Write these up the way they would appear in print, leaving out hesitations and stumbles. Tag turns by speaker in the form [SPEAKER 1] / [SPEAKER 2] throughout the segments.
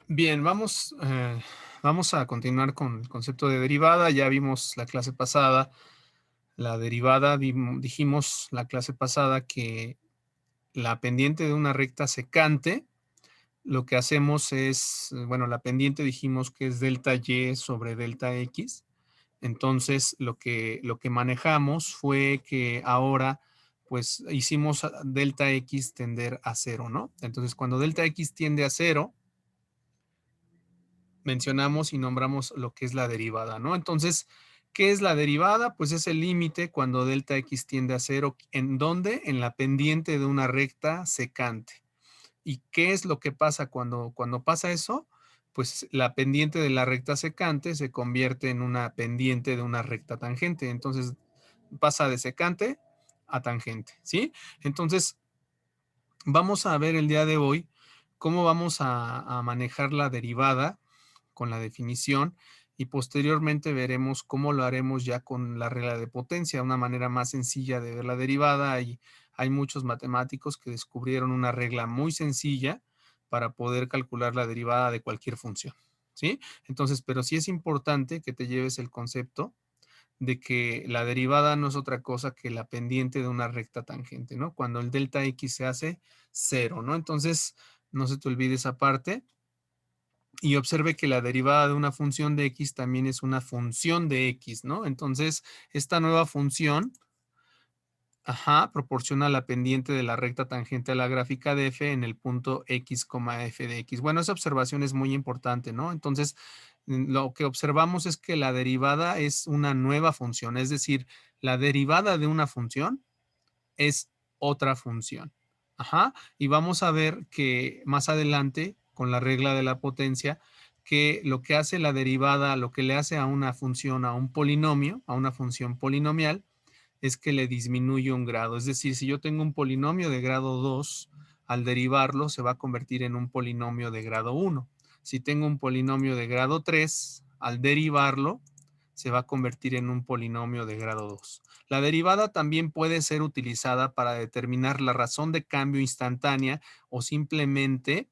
[SPEAKER 1] Bien, vamos a continuar con el concepto de derivada. Ya vimos la clase pasada, la derivada, dijimos la clase pasada que la pendiente de una recta secante, lo que hacemos es, bueno, la pendiente dijimos que es delta y sobre delta x. Entonces, lo que manejamos fue que ahora, pues, hicimos delta x tender a cero, ¿no? Entonces, cuando delta x tiende a cero, mencionamos y nombramos lo que es la derivada, ¿no? Entonces, ¿qué es la derivada? Pues es el límite cuando delta x tiende a cero. ¿En dónde? En la pendiente de una recta secante. ¿Y qué es lo que pasa cuando pasa eso? Pues la pendiente de la recta secante se convierte en una pendiente de una recta tangente. Entonces, pasa de secante a tangente, ¿sí? Entonces, vamos a ver el día de hoy cómo vamos a manejar la derivada con la definición y posteriormente veremos cómo lo haremos ya con la regla de potencia, una manera más sencilla de ver la derivada. Hay muchos matemáticos que descubrieron una regla muy sencilla para poder calcular la derivada de cualquier función, ¿sí? Entonces, pero sí es importante que te lleves el concepto de que la derivada no es otra cosa que la pendiente de una recta tangente, ¿no? Cuando el delta x se hace cero, ¿no? Entonces, no se te olvide esa parte y observe que la derivada de una función de x también es una función de x, ¿no? Entonces, esta nueva función, ajá, proporciona la pendiente de la recta tangente a la gráfica de f en el punto x, f de x. Bueno, esa observación es muy importante, ¿no? Entonces, lo que observamos es que la derivada es una nueva función, es decir, la derivada de una función es otra función. Ajá. Y vamos a ver que más adelante, con la regla de la potencia, que lo que hace la derivada, lo que le hace a una función, a un polinomio, a una función polinomial, es que le disminuye un grado. Es decir, si yo tengo un polinomio de grado 2, al derivarlo se va a convertir en un polinomio de grado 1. Si tengo un polinomio de grado 3, al derivarlo se va a convertir en un polinomio de grado 2. La derivada también puede ser utilizada para determinar la razón de cambio instantánea o simplemente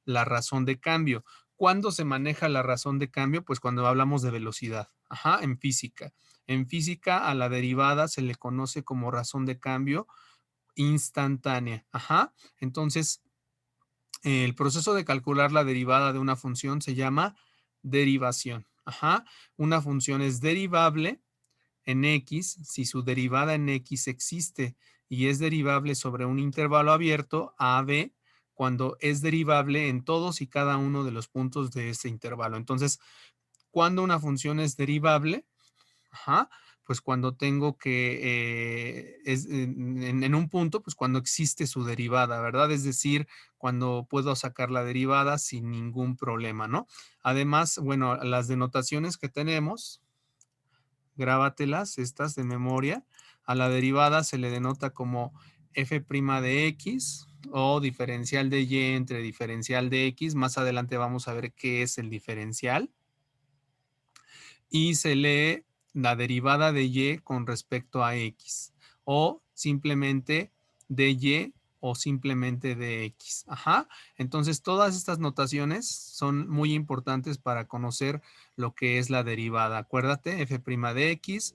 [SPEAKER 1] la razón de cambio. ¿Cuándo se maneja la razón de cambio? Pues cuando hablamos de velocidad, ajá, en física. En física a la derivada se le conoce como razón de cambio instantánea, ajá. Entonces, el proceso de calcular la derivada de una función se llama derivación, ajá. Una función es derivable en x si su derivada en x existe y es derivable sobre un intervalo abierto a b cuando es derivable en todos y cada uno de los puntos de ese intervalo. Entonces, ¿cuándo una función es derivable? Ajá, pues cuando tengo que, es en un punto, pues cuando existe su derivada, ¿verdad? Es decir, cuando puedo sacar la derivada sin ningún problema, ¿no? Además, bueno, las denotaciones que tenemos, grábatelas, estas de memoria. A la derivada se le denota como f' de x o diferencial de y entre diferencial de x. Más adelante vamos a ver qué es el diferencial. Y se lee la derivada de y con respecto a x o simplemente de y o simplemente de x. Ajá. Entonces, todas estas notaciones son muy importantes para conocer lo que es la derivada. Acuérdate, f' de x,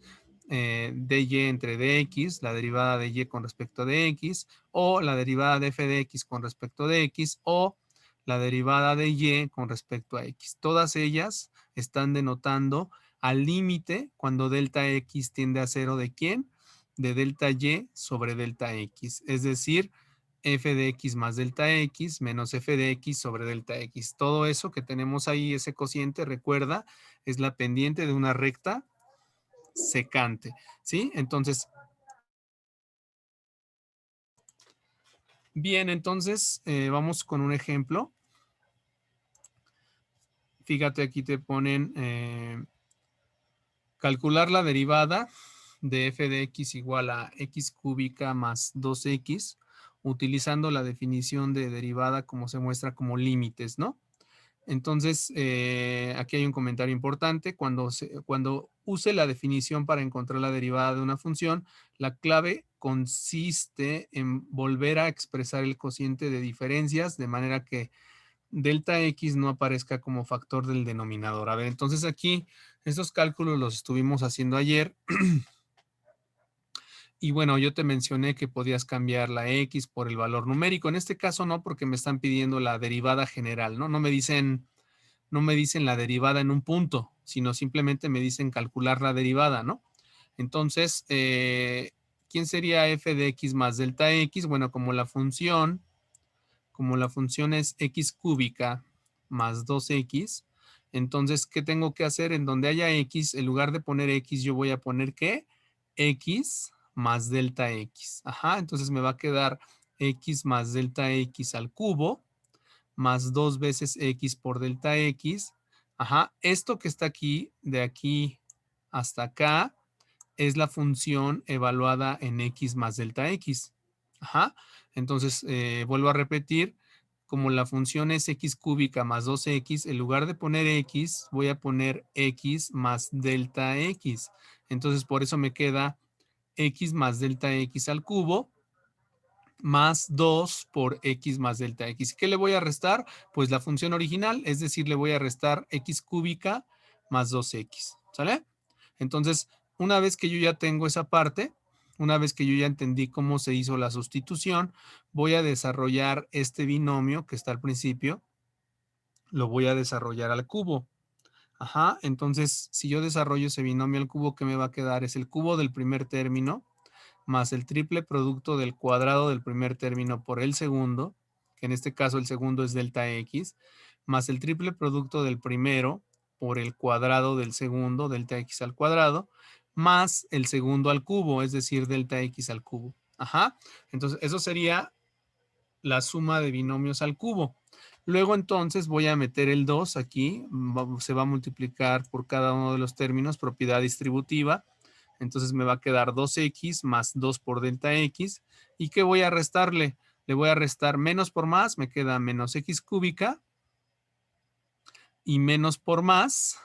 [SPEAKER 1] dy entre dx, la derivada de y con respecto de x, o la derivada de f de x con respecto de x, o la derivada de y con respecto a x. Todas ellas están denotando al límite cuando delta x tiende a cero de quién? De delta y sobre delta x. Es decir, f de x más delta x menos f de x sobre delta x. Todo eso que tenemos ahí, ese cociente, recuerda, es la pendiente de una recta secante, ¿sí? Entonces, bien, entonces vamos con un ejemplo. Fíjate, aquí te ponen calcular la derivada de f de x igual a x cúbica más 2x, utilizando la definición de derivada como se muestra como límites, ¿no? Entonces, aquí hay un comentario importante. Cuando use la definición para encontrar la derivada de una función, la clave consiste en volver a expresar el cociente de diferencias, de manera que delta X no aparezca como factor del denominador. A ver, entonces aquí estos cálculos los estuvimos haciendo ayer. Y bueno, yo te mencioné que podías cambiar la X por el valor numérico. En este caso no, porque me están pidiendo la derivada general, ¿no? No me dicen la derivada en un punto, sino simplemente me dicen calcular la derivada, ¿no? Entonces, ¿quién sería f de x más delta x? Bueno, como la función es x cúbica más 2x, entonces, ¿qué tengo que hacer? En donde haya x, en lugar de poner x, yo voy a poner ¿qué? X más delta x. Ajá, entonces me va a quedar x más delta x al cubo, más 2 veces x por delta x. Ajá, esto que está aquí, de aquí hasta acá, es la función evaluada en x más delta x. Ajá. Entonces, vuelvo a repetir, como la función es x cúbica más 2x, en lugar de poner x, voy a poner x más delta x. Entonces, por eso me queda x más delta x al cubo más 2 por x más delta x. ¿Qué le voy a restar? Pues la función original, es decir, le voy a restar x cúbica más 2x. ¿Sale? Entonces, una vez que yo ya tengo esa parte, una vez que yo ya entendí cómo se hizo la sustitución, voy a desarrollar este binomio que está al principio, lo voy a desarrollar al cubo. Ajá, entonces, si yo desarrollo ese binomio al cubo, ¿qué me va a quedar? Es el cubo del primer término más el triple producto del cuadrado del primer término por el segundo, que en este caso el segundo es delta x, más el triple producto del primero por el cuadrado del segundo, delta x al cuadrado, más el segundo al cubo, es decir, delta x al cubo. Ajá, entonces eso sería la suma de binomios al cubo. Luego entonces voy a meter el 2 aquí, se va a multiplicar por cada uno de los términos, propiedad distributiva. Entonces me va a quedar 2x más 2 por delta x. ¿Y qué voy a restarle? Le voy a restar menos por más, me queda menos x cúbica. Y menos por más,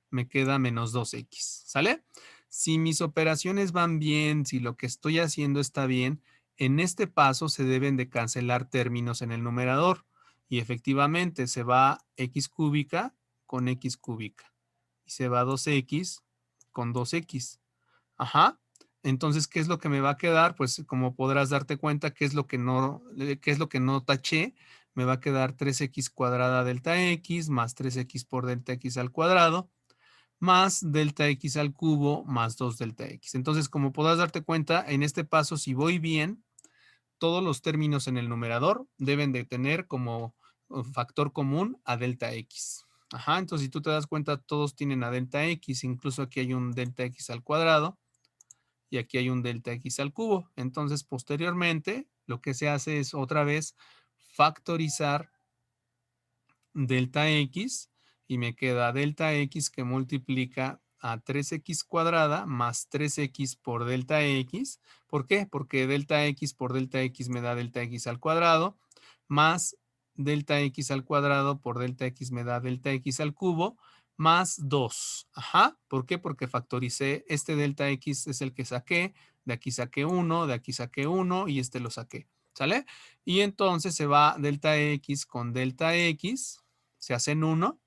[SPEAKER 1] me queda menos 2x. ¿Sale? Si mis operaciones van bien, si lo que estoy haciendo está bien, en este paso se deben de cancelar términos en el numerador. Y efectivamente se va x cúbica con x cúbica. Y se va 2x con 2x. Ajá. Entonces, ¿qué es lo que me va a quedar? Pues como podrás darte cuenta, ¿qué es lo que no taché? Me va a quedar 3x cuadrada delta x más 3x por delta x al cuadrado más delta x al cubo más 2 delta x. Entonces, como podrás darte cuenta, en este paso, si voy bien, todos los términos en el numerador deben de tener como factor común a delta x. Ajá, entonces si tú te das cuenta, todos tienen a delta x, incluso aquí hay un delta x al cuadrado y aquí hay un delta x al cubo. Entonces, posteriormente, lo que se hace es otra vez factorizar delta x y me queda delta x que multiplica a 3x cuadrada más 3x por delta x. ¿Por qué? Porque delta x por delta x me da delta x al cuadrado más delta x al cuadrado por delta x me da delta x al cubo más 2. Ajá. ¿Por qué? Porque factoricé este delta x es el que saqué, de aquí saqué 1, de aquí saqué 1 y este lo saqué. ¿Sale? Y entonces se va delta x con delta x, se hacen 1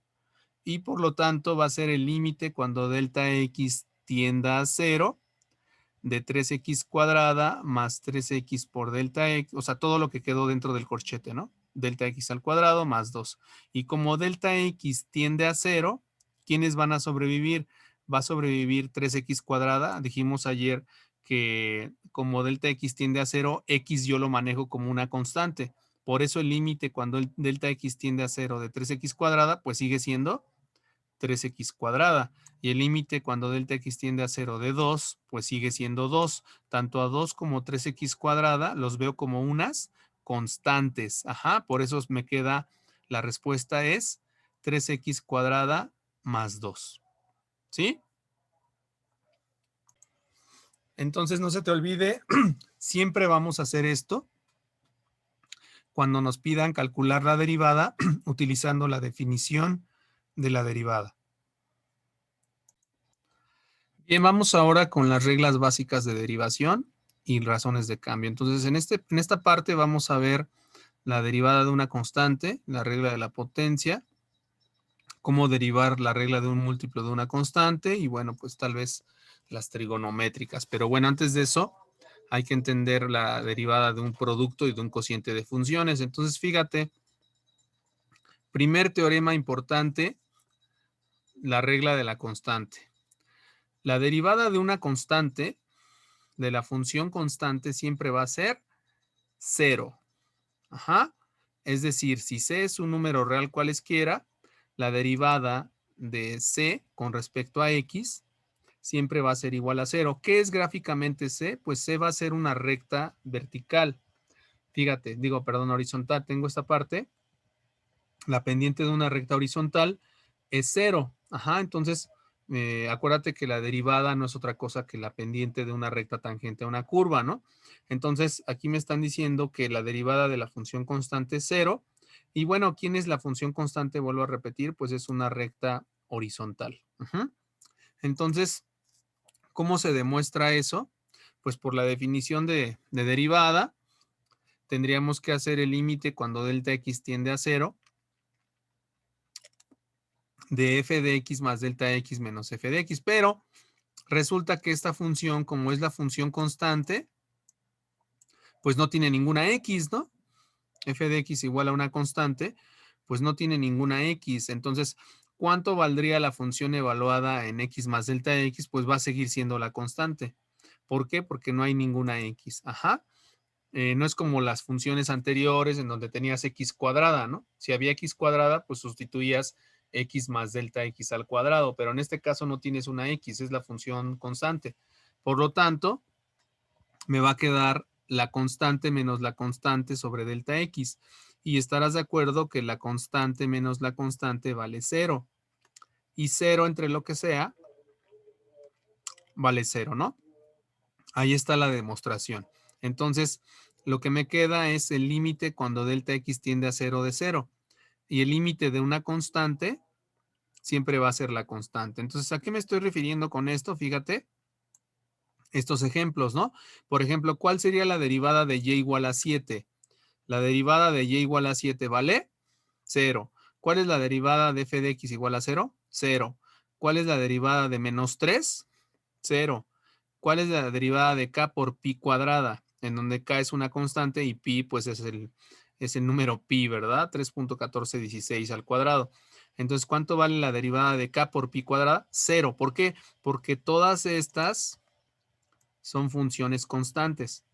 [SPEAKER 1] y por lo tanto va a ser el límite cuando delta x tienda a 0 de 3x cuadrada más 3x por delta x, o sea, todo lo que quedó dentro del corchete, ¿no? Delta x al cuadrado más 2. Y como delta x tiende a 0, ¿quiénes van a sobrevivir? Va a sobrevivir 3x cuadrada. Dijimos ayer que como delta x tiende a 0, x yo lo manejo como una constante. Por eso el límite cuando el delta x tiende a 0 de 3x cuadrada, pues sigue siendo 3x cuadrada. Y el límite cuando delta x tiende a 0 de 2, pues sigue siendo 2. Tanto a 2 como 3x cuadrada los veo como unas constantes. Ajá, por eso me queda, la respuesta es 3x cuadrada más 2. ¿Sí? Entonces no se te olvide, siempre vamos a hacer esto cuando nos pidan calcular la derivada utilizando la definición de la derivada. Bien, vamos ahora con las reglas básicas de derivación y razones de cambio. Entonces, en esta parte vamos a ver la derivada de una constante, la regla de la potencia, cómo derivar la regla de un múltiplo de una constante y bueno, pues tal vez las trigonométricas. Pero bueno, antes de eso hay que entender la derivada de un producto y de un cociente de funciones. Entonces, fíjate, primer teorema importante, la regla de la constante. La derivada de una constante, de la función constante, siempre va a ser 0. Ajá. Es decir, si c es un número real cualesquiera, la derivada de c con respecto a x siempre va a ser igual a 0. ¿Qué es gráficamente c? Pues c va a ser una recta vertical. Fíjate, digo, perdón, horizontal. Tengo esta parte. La pendiente de una recta horizontal es 0. Ajá, entonces, acuérdate que la derivada no es otra cosa que la pendiente de una recta tangente a una curva, ¿no? Entonces, aquí me están diciendo que la derivada de la función constante es 0. Y bueno, ¿quién es la función constante? Vuelvo a repetir, pues es una recta horizontal. Ajá. Entonces, ¿cómo se demuestra eso? Pues por la definición de derivada, tendríamos que hacer el límite cuando delta x tiende a 0 de f de x más delta x menos f de x, pero resulta que esta función, como es la función constante, pues no tiene ninguna x, ¿no? F de x igual a una constante, pues no tiene ninguna x. Entonces, ¿cuánto valdría la función evaluada en x más delta x? Pues va a seguir siendo la constante. ¿Por qué? Porque no hay ninguna x. Ajá. No es como las funciones anteriores en donde tenías x cuadrada, ¿no? Si había x cuadrada, pues sustituías x más delta x al cuadrado, pero en este caso no tienes una x, es la función constante. Por lo tanto, me va a quedar la constante menos la constante sobre delta x. Y estarás de acuerdo que la constante menos la constante vale 0. Y 0 entre lo que sea vale 0, ¿no? Ahí está la demostración. Entonces, lo que me queda es el límite cuando delta x tiende a 0 de 0. Y el límite de una constante siempre va a ser la constante. Entonces, ¿a qué me estoy refiriendo con esto? Fíjate, estos ejemplos, ¿no? Por ejemplo, ¿cuál sería la derivada de y igual a 7? La derivada de y igual a 7 vale 0. ¿Cuál es la derivada de f de x igual a 0? 0. ¿Cuál es la derivada de menos 3? 0. ¿Cuál es la derivada de k por pi cuadrada? En donde k es una constante y pi pues es el número pi, ¿verdad? 3.1416 al cuadrado. Entonces, ¿cuánto vale la derivada de k por pi cuadrada? 0. ¿Por qué? Porque todas estas son funciones constantes.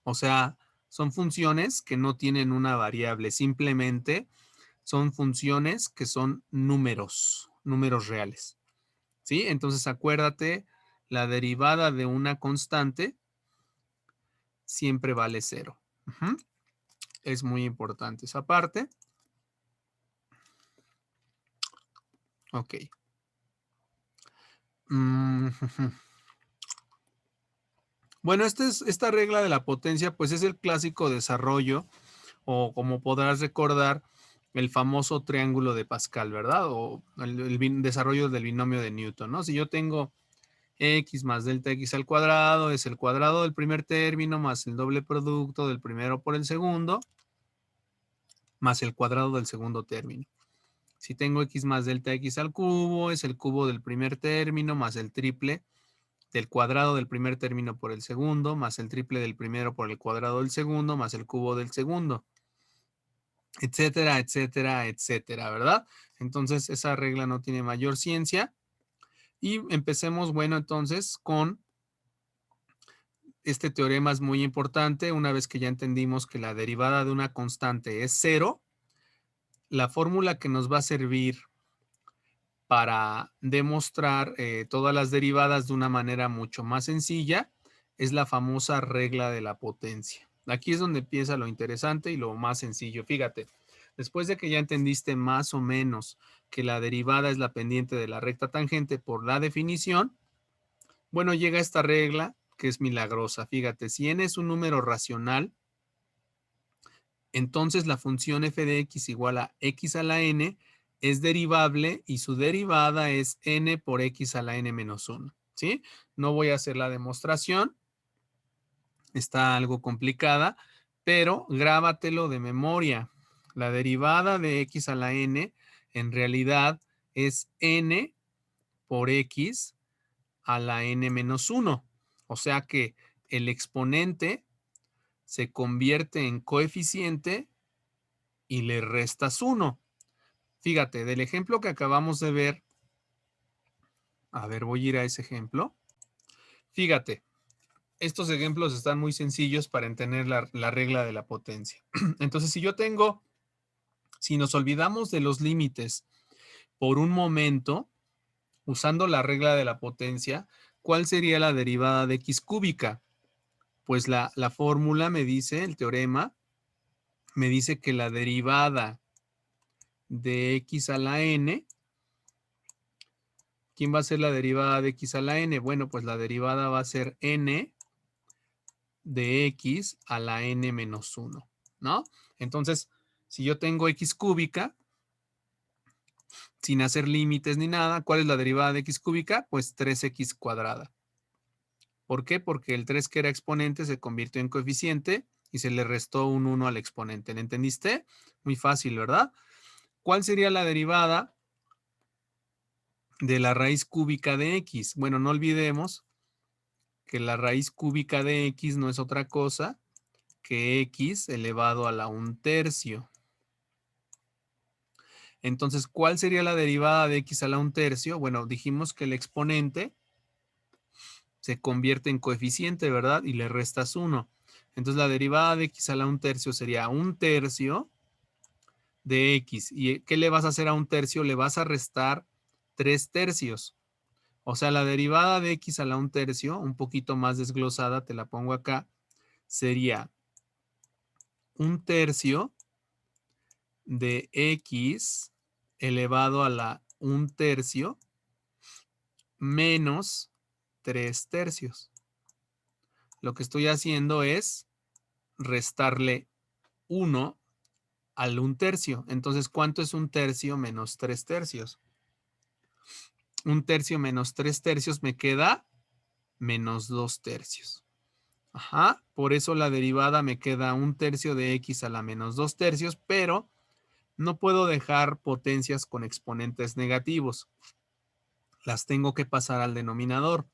[SPEAKER 1] O sea, son funciones que no tienen una variable, simplemente son funciones que son números reales. ¿Sí? Entonces, acuérdate, la derivada de una constante siempre vale 0. Es muy importante esa parte. Ok. Bueno, esta regla de la potencia, pues es el clásico desarrollo, o como podrás recordar, el famoso triángulo de Pascal, ¿verdad? O el desarrollo del binomio de Newton, ¿no? Si yo tengo x más delta x al cuadrado, es el cuadrado del primer término más el doble producto del primero por el segundo, más el cuadrado del segundo término. Si tengo x más delta x al cubo, es el cubo del primer término más el triple del cuadrado del primer término por el segundo, más el triple del primero por el cuadrado del segundo, más el cubo del segundo, etcétera, etcétera, etcétera, ¿verdad? Entonces, esa regla no tiene mayor ciencia. Y empecemos, bueno, entonces con este teorema es muy importante. Una vez que ya entendimos que la derivada de una constante es 0, la fórmula que nos va a servir para demostrar todas las derivadas de una manera mucho más sencilla es la famosa regla de la potencia. Aquí es donde empieza lo interesante y lo más sencillo. Fíjate, después de que ya entendiste más o menos que la derivada es la pendiente de la recta tangente por la definición, bueno, llega esta regla que es milagrosa. Fíjate, si n es un número racional, entonces la función f de x igual a x a la n es derivable y su derivada es n por x a la n menos 1. ¿Sí? No voy a hacer la demostración. Está algo complicada, pero grábatelo de memoria. La derivada de x a la n en realidad es n por x a la n menos 1. O sea que el exponente se convierte en coeficiente y le restas 1. Fíjate, del ejemplo que acabamos de ver, a ver, voy a ir a ese ejemplo. Fíjate, estos ejemplos están muy sencillos para entender la regla de la potencia. Entonces, si nos olvidamos de los límites por un momento, usando la regla de la potencia, ¿cuál sería la derivada de x cúbica? Pues la fórmula me dice, el teorema, me dice que la derivada de x a la n, ¿quién va a ser la derivada de x a la n? Bueno, pues la derivada va a ser n de x a la n menos 1, ¿no? Entonces, si yo tengo x cúbica, sin hacer límites ni nada, ¿cuál es la derivada de x cúbica? Pues 3x cuadrada. ¿Por qué? Porque el 3 que era exponente se convirtió en coeficiente y se le restó un 1 al exponente. ¿Le entendiste? Muy fácil, ¿verdad? ¿Cuál sería la derivada de la raíz cúbica de x? Bueno, no olvidemos que la raíz cúbica de x no es otra cosa que x elevado a la 1/3. Entonces, ¿cuál sería la derivada de x a la 1/3? Bueno, dijimos que el exponente se convierte en coeficiente, ¿verdad? Y le restas 1. Entonces, la derivada de x a la 1/3 sería 1/3 de x. ¿Y qué le vas a hacer a 1/3? Le vas a restar 3/3. O sea, la derivada de x a la 1/3, un poquito más desglosada, te la pongo acá, sería 1/3 de x elevado a la 1/3 menos 3/3. Lo que estoy haciendo es restarle 1 al 1/3. Entonces, ¿cuánto es 1/3 menos 3/3? 1/3 menos 3/3 me queda menos 2/3. Ajá, por eso la derivada me queda 1/3 de x a la menos 2/3, pero no puedo dejar potencias con exponentes negativos. Las tengo que pasar al denominador.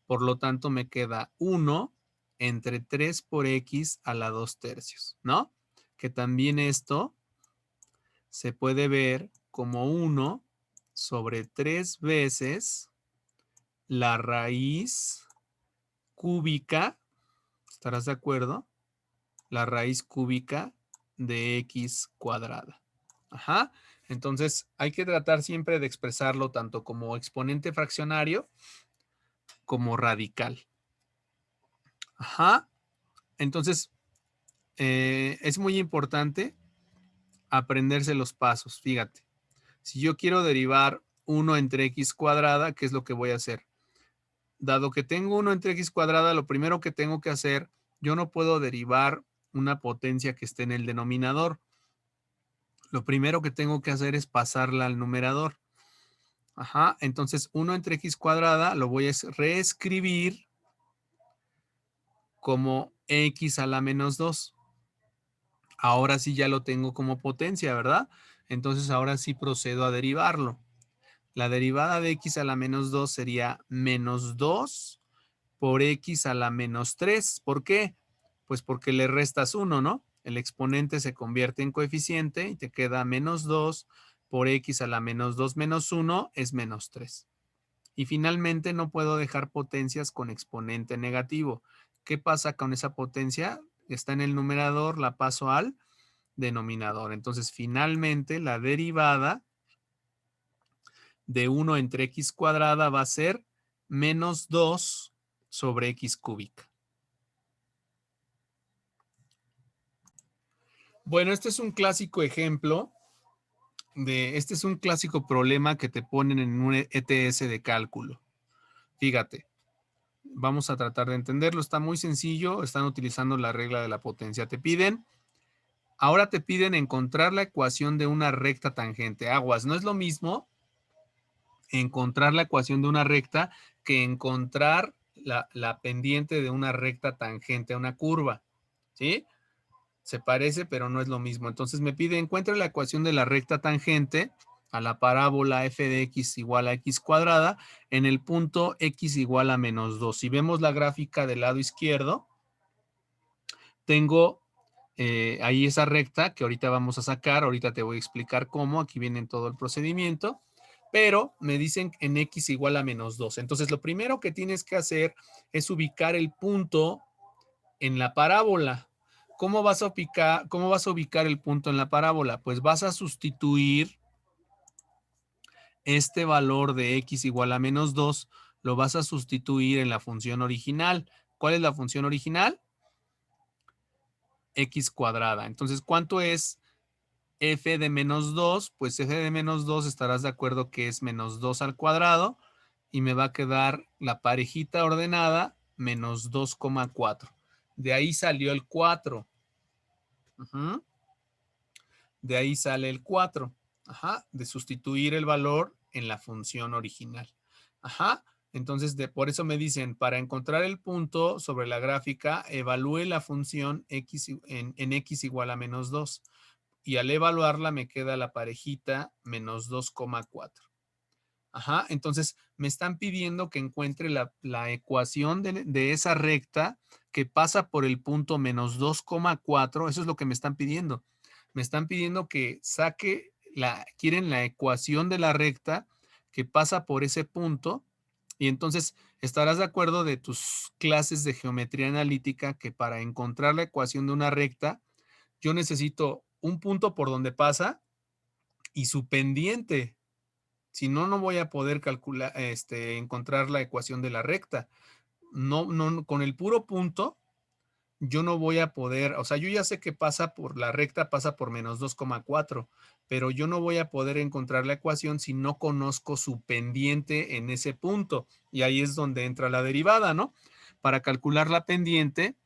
[SPEAKER 1] Por lo tanto, me queda 1 entre 3 por x a la 2/3, ¿no? Que también esto se puede ver como 1 sobre 3 veces la raíz cúbica, ¿estarás de acuerdo? La raíz cúbica de x cuadrada. Ajá. Entonces, hay que tratar siempre de expresarlo tanto como exponente fraccionario como radical. Ajá. Entonces, es muy importante aprenderse los pasos. Fíjate, si yo quiero derivar 1 entre x cuadrada, ¿qué es lo que voy a hacer? Dado que tengo 1 entre x cuadrada, lo primero que tengo que hacer, yo no puedo derivar una potencia que esté en el denominador. Lo primero que tengo que hacer es pasarla al numerador. Ajá, entonces 1 entre x cuadrada lo voy a reescribir como x a la menos 2. Ahora sí ya lo tengo como potencia, ¿verdad? Entonces ahora sí procedo a derivarlo. La derivada de x a la menos 2 sería menos 2 por x a la menos 3. ¿Por qué? Pues porque le restas 1, ¿no? El exponente se convierte en coeficiente y te queda menos 2 por x a la menos 2 menos 1 es menos 3. Y finalmente no puedo dejar potencias con exponente negativo. ¿Qué pasa con esa potencia? Está en el numerador, la paso al denominador. Entonces, finalmente, la derivada de 1 entre x cuadrada va a ser menos 2 sobre x cúbica. Bueno, este es un clásico ejemplo este es un clásico problema que te ponen en un ETS de cálculo. Fíjate, vamos a tratar de entenderlo. Está muy sencillo. Están utilizando la regla de la potencia. Ahora te piden encontrar la ecuación de una recta tangente. Aguas, no es lo mismo encontrar la ecuación de una recta que encontrar la pendiente de una recta tangente a una curva. ¿Sí? Se parece, pero no es lo mismo. Entonces me pide, encuentre la ecuación de la recta tangente a la parábola f de x igual a x cuadrada en el punto x igual a menos 2. Si vemos la gráfica del lado izquierdo, tengo ahí esa recta que ahorita vamos a sacar. Ahorita te voy a explicar cómo. Aquí viene todo el procedimiento. Pero me dicen en x igual a menos 2. Entonces lo primero que tienes que hacer es ubicar el punto en la parábola. ¿Cómo vas a ubicar el punto en la parábola? Pues vas a sustituir este valor de x igual a menos 2, lo vas a sustituir en la función original. ¿Cuál es la función original? X cuadrada. Entonces, ¿cuánto es f de menos 2? Pues f de menos 2 estarás de acuerdo que es menos 2 al cuadrado y me va a quedar la parejita ordenada menos 2,4. De ahí salió el 4. Uh-huh. De ahí sale el 4. Ajá, de sustituir el valor en la función original. Ajá, entonces por eso me dicen, para encontrar el punto sobre la gráfica, evalúe la función x en x igual a menos 2. Y al evaluarla me queda la parejita menos 2,4. Ajá, entonces me están pidiendo que encuentre la ecuación de esa recta que pasa por el punto menos 2,4. Eso es lo que me están pidiendo. Me están pidiendo que quieren la ecuación de la recta que pasa por ese punto. Y entonces estarás de acuerdo de tus clases de geometría analítica que para encontrar la ecuación de una recta, yo necesito un punto por donde pasa y su pendiente. Si no, no voy a poder calcular, encontrar la ecuación de la recta. No, con el puro punto, yo no voy a poder, o sea, yo ya sé que pasa por la recta, pasa por menos 2,4, pero yo no voy a poder encontrar la ecuación si no conozco su pendiente en ese punto. Y ahí es donde entra la derivada, ¿no? Para calcular la pendiente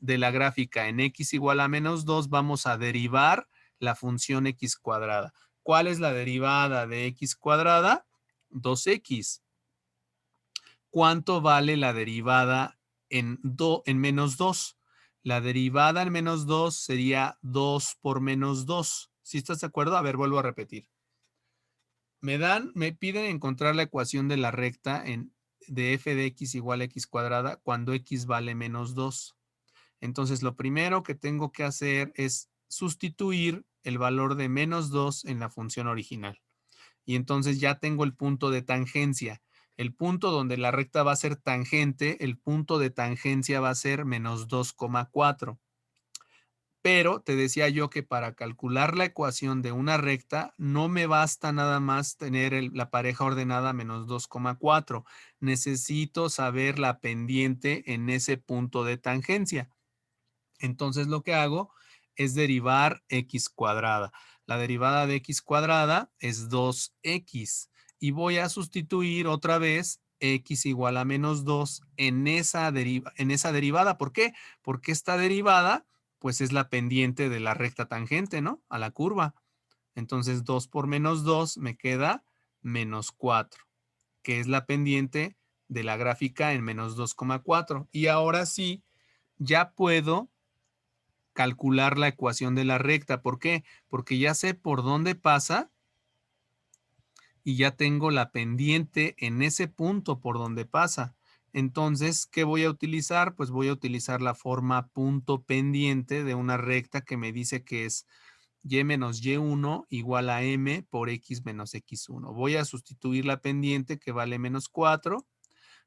[SPEAKER 1] de la gráfica en x igual a menos 2, vamos a derivar la función x cuadrada. ¿Cuál es la derivada de x cuadrada? 2x. ¿Cuánto vale la derivada en menos 2? La derivada en menos 2 sería 2 por menos 2. ¿Sí estás de acuerdo? A ver, vuelvo a repetir. Me piden encontrar la ecuación de la recta de f de x igual a x cuadrada cuando x vale menos 2. Entonces, lo primero que tengo que hacer es sustituir el valor de menos 2 en la función original. Y entonces ya tengo el punto de tangencia. El punto donde la recta va a ser tangente, el punto de tangencia va a ser menos 2,4. Pero te decía yo que para calcular la ecuación de una recta no me basta nada más tener la pareja ordenada menos 2,4. Necesito saber la pendiente en ese punto de tangencia. Entonces lo que hago es derivar x cuadrada. La derivada de x cuadrada es 2x y voy a sustituir otra vez x igual a menos 2 en esa derivada. ¿Por qué? Porque esta derivada pues es la pendiente de la recta tangente, ¿no? A la curva. Entonces 2 por menos 2 me queda menos 4, que es la pendiente de la gráfica en menos 2,4. Y ahora sí, ya puedo calcular la ecuación de la recta. ¿Por qué? Porque ya sé por dónde pasa y ya tengo la pendiente en ese punto por donde pasa. Entonces, ¿qué voy a utilizar? Pues voy a utilizar la forma punto pendiente de una recta que me dice que es y menos y1 igual a m por x menos x1. Voy a sustituir la pendiente que vale menos 4.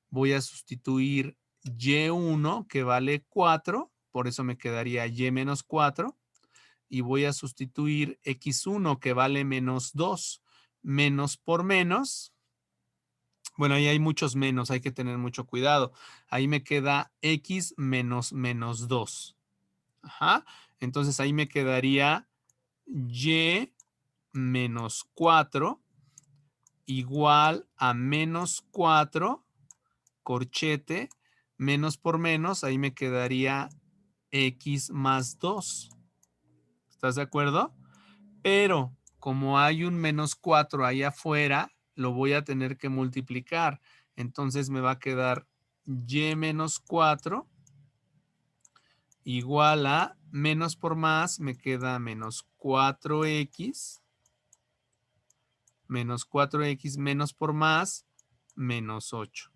[SPEAKER 1] Voy a sustituir y1 que vale 4. Por eso me quedaría y menos 4. Y voy a sustituir x1 que vale menos 2. Menos por menos. Bueno, ahí hay muchos menos, hay que tener mucho cuidado. Ahí me queda x menos menos 2. Ajá. Entonces ahí me quedaría y menos 4 igual a menos 4 corchete menos por menos. Ahí me quedaría x más 2. ¿Estás de acuerdo? Pero como hay un menos 4 ahí afuera, lo voy a tener que multiplicar. Entonces me va a quedar y menos 4 igual a menos por más, me queda menos 4x, menos 4x menos por más, menos 8.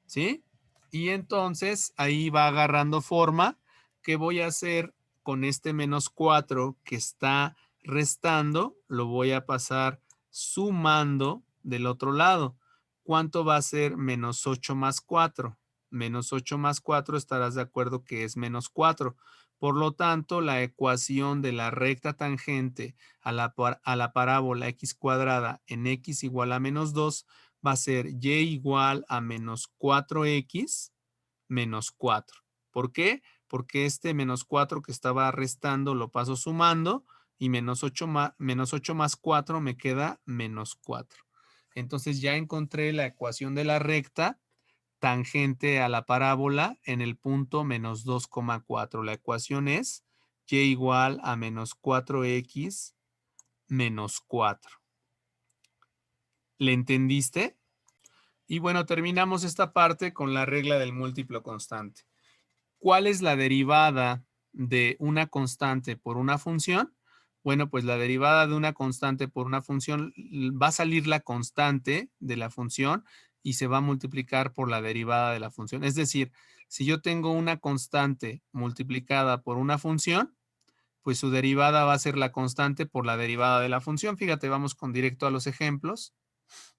[SPEAKER 1] ¿Sí? Y entonces ahí va agarrando forma. ¿Qué voy a hacer con este menos 4 que está restando? Lo voy a pasar sumando del otro lado. ¿Cuánto va a ser menos 8 más 4? Menos 8 más 4 estarás de acuerdo que es menos 4. Por lo tanto, la ecuación de la recta tangente a la parábola x cuadrada en x igual a menos 2 va a ser y igual a menos 4x menos 4. ¿Por qué? Porque este menos 4 que estaba restando lo paso sumando y menos 8 más 4 me queda menos 4. Entonces ya encontré la ecuación de la recta tangente a la parábola en el punto menos 2,4. La ecuación es y igual a menos 4x menos 4. ¿Le entendiste? Y bueno, terminamos esta parte con la regla del múltiplo constante. ¿Cuál es la derivada de una constante por una función? Bueno, pues la derivada de una constante por una función va a salir la constante de la función y se va a multiplicar por la derivada de la función. Es decir, si yo tengo una constante multiplicada por una función, pues su derivada va a ser la constante por la derivada de la función. Fíjate, vamos con directo a los ejemplos.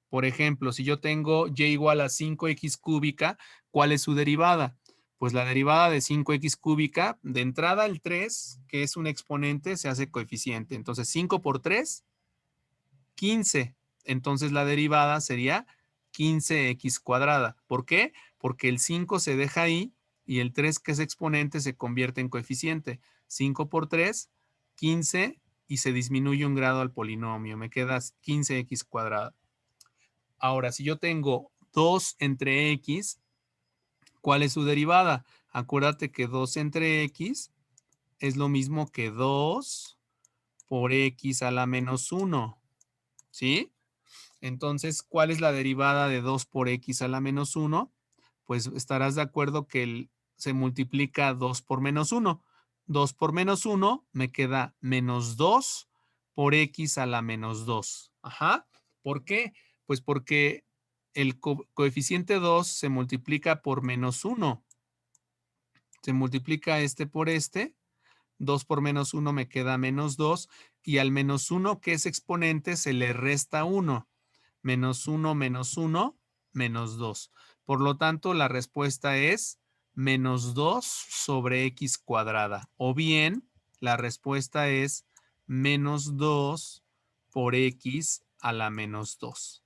[SPEAKER 1] Por ejemplo, si yo tengo y igual a 5x cúbica, ¿cuál es su derivada? Pues la derivada de 5x cúbica, de entrada el 3, que es un exponente, se hace coeficiente. Entonces 5 por 3, 15. Entonces la derivada sería 15x cuadrada. ¿Por qué? Porque el 5 se deja ahí y el 3, que es exponente, se convierte en coeficiente. 5 por 3, 15, y se disminuye un grado al polinomio. Me queda 15x cuadrada. Ahora, si yo tengo 2 entre x, ¿cuál es su derivada? Acuérdate que 2 entre x es lo mismo que 2 por x a la menos 1. ¿Sí? Entonces, ¿cuál es la derivada de 2 por x a la menos 1? Pues estarás de acuerdo que se multiplica 2 por menos 1. 2 por menos 1 me queda menos 2 por x a la menos 2. Ajá. ¿Por qué? Pues porque el coeficiente 2 se multiplica por menos 1. Se multiplica este por este. 2 por menos 1 me queda menos 2. Y al menos 1, que es exponente, se le resta 1. Menos 1 menos 1, menos 2. Por lo tanto, la respuesta es menos 2 sobre x cuadrada. O bien, la respuesta es menos 2 por x a la menos 2.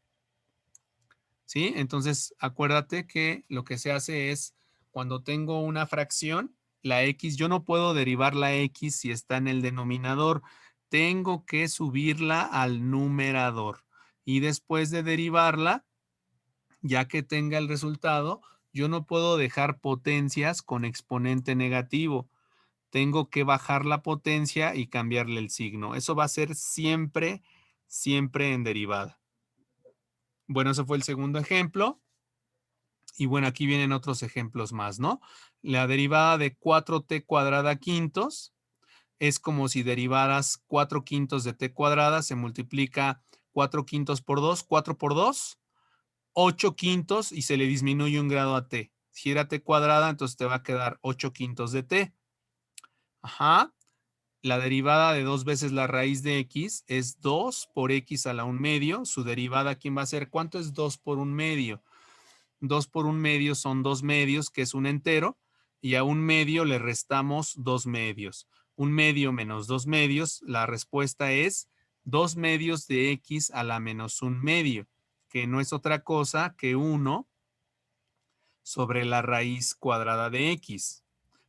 [SPEAKER 1] ¿Sí? Entonces, acuérdate que lo que se hace es, cuando tengo una fracción, la x, yo no puedo derivar la x si está en el denominador. Tengo que subirla al numerador. Y después de derivarla, ya que tenga el resultado, yo no puedo dejar potencias con exponente negativo. Tengo que bajar la potencia y cambiarle el signo. Eso va a ser siempre, siempre en derivada. Bueno, ese fue el segundo ejemplo. Y bueno, aquí vienen otros ejemplos más, ¿no? La derivada de 4t cuadrada quintos es como si derivaras 4 quintos de t cuadrada, se multiplica 4 quintos por 2, 4 por 2, 8 quintos, y se le disminuye un grado a t. Si era t cuadrada, entonces te va a quedar 8 quintos de t. Ajá. La derivada de 2 veces la raíz de x es 2 por x a la 1 medio. Su derivada, ¿quién va a ser? ¿Cuánto es 2 por 1 medio? 2 por 1 medio son 2 medios, que es un entero, y a 1 medio le restamos 2 medios. 1 medio menos 2 medios, la respuesta es 2 medios de x a la menos 1 medio, que no es otra cosa que 1 sobre la raíz cuadrada de x.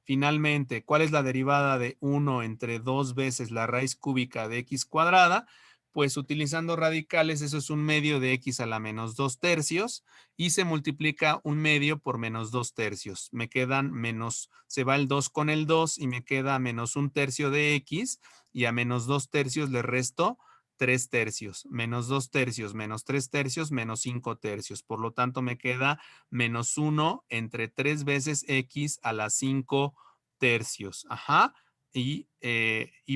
[SPEAKER 1] Finalmente, ¿cuál es la derivada de 1 entre 2 veces la raíz cúbica de x cuadrada? Pues utilizando radicales, eso es 1 medio de x a la menos 2 tercios, y se multiplica 1 medio por menos 2 tercios. Me quedan menos, se va el 2 con el 2 y me queda menos 1 tercio de x, y a menos 2 tercios le resto 3 tercios, menos 2 tercios, menos 3 tercios, menos 5 tercios. Por lo tanto, me queda menos 1 entre 3 veces x a la 5 tercios. Ajá. Y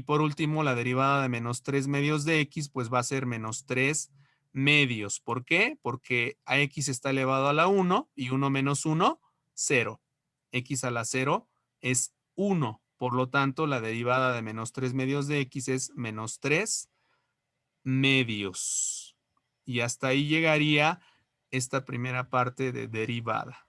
[SPEAKER 1] por último, la derivada de menos 3 medios de x, pues va a ser menos 3 medios. ¿Por qué? Porque a x está elevado a la 1 y 1 menos 1, 0. X a la 0 es 1. Por lo tanto, la derivada de menos 3 medios de x es menos 3 medios. Y hasta ahí llegaría esta primera parte de derivada.